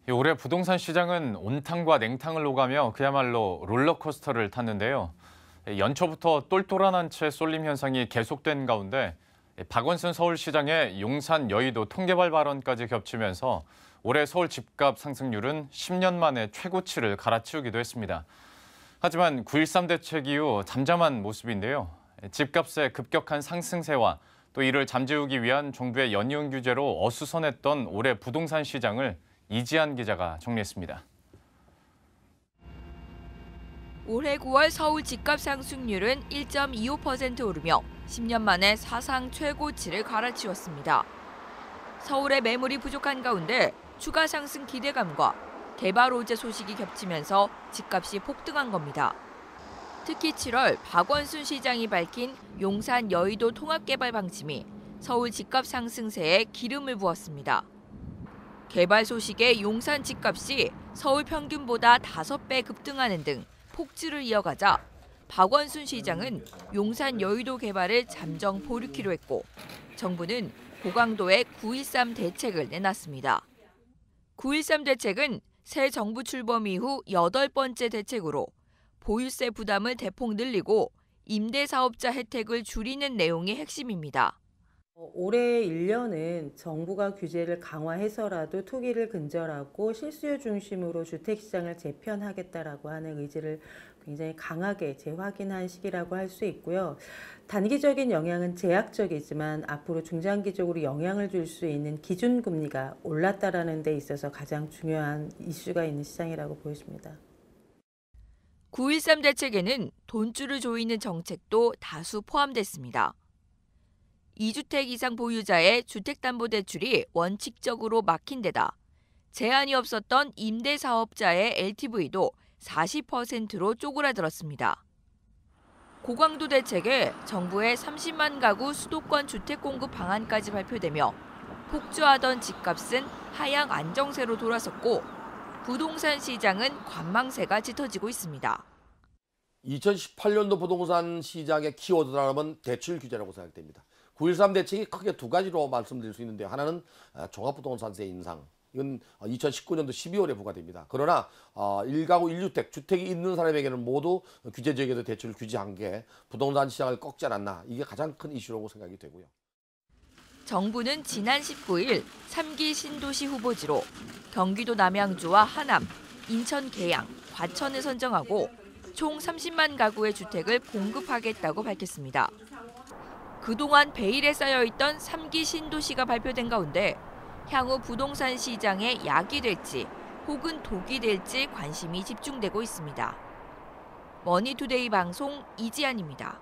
올해 부동산 시장은 온탕과 냉탕을 오가며 그야말로 롤러코스터를 탔는데요. 연초부터 똘똘한 한 채 쏠림 현상이 계속된 가운데 박원순 서울시장의 용산 여의도 통계발 발언까지 겹치면서 올해 서울 집값 상승률은 10년 만에 최고치를 갈아치우기도 했습니다. 하지만 9.13 대책 이후 잠잠한 모습인데요. 집값의 급격한 상승세와 또 이를 잠재우기 위한 정부의 연이은 규제로 어수선했던 올해 부동산 시장을 이지한 기자가 정리했습니다. 올해 9월 서울 집값 상승률은 1.25% 오르며 10년 만에 사상 최고치를 갈아치웠습니다. 서울의 매물이 부족한 가운데 추가 상승 기대감과 개발 호재 소식이 겹치면서 집값이 폭등한 겁니다. 특히 7월 박원순 시장이 밝힌 용산 여의도 통합개발 방침이 서울 집값 상승세에 기름을 부었습니다. 개발 소식에 용산 집값이 서울 평균보다 5배 급등하는 등 폭주를 이어가자 박원순 시장은 용산 여의도 개발을 잠정 보류키로 했고 정부는 고강도의 9.13 대책을 내놨습니다. 9.13 대책은 새 정부 출범 이후 8번째 대책으로 보유세 부담을 대폭 늘리고 임대사업자 혜택을 줄이는 내용이 핵심입니다. 올해 1년은 정부가 규제를 강화해서라도 투기를 근절하고 실수요 중심으로 주택시장을 재편하겠다라고 하는 의지를 굉장히 강하게 재확인한 시기라고 할 수 있고요. 단기적인 영향은 제약적이지만 앞으로 중장기적으로 영향을 줄 수 있는 기준금리가 올랐다라는 데 있어서 가장 중요한 이슈가 있는 시장이라고 보여집니다. 9.13 대책에는 돈줄을 조이는 정책도 다수 포함됐습니다. 2주택 이상 보유자의 주택담보대출이 원칙적으로 막힌 데다 제한이 없었던 임대사업자의 LTV도 40%로 쪼그라들었습니다. 고강도 대책에 정부의 30만 가구 수도권 주택 공급 방안까지 발표되며 폭주하던 집값은 하향 안정세로 돌아섰고 부동산 시장은 관망세가 짙어지고 있습니다. 2018년도 부동산 시장의 키워드라면 대출 규제라고 생각됩니다. 9.13 대책이 크게 두 가지로 말씀드릴 수 있는데요. 하나는 종합부동산세 인상. 이건 2019년도 12월에 부과됩니다. 그러나 1가구 1주택, 주택이 있는 사람에게는 모두 규제 지역에도 대출을 규제한 게 부동산 시장을 꺾지 않았나. 이게 가장 큰 이슈라고 생각이 되고요. 정부는 지난 19일 3기 신도시 후보지로 경기도 남양주와 하남, 인천 계양, 과천을 선정하고 총 30만 가구의 주택을 공급하겠다고 밝혔습니다. 그동안 베일에 쌓여있던 3기 신도시가 발표된 가운데 향후 부동산 시장에 약이 될지 혹은 독이 될지 관심이 집중되고 있습니다. 머니투데이 방송 이지안입니다.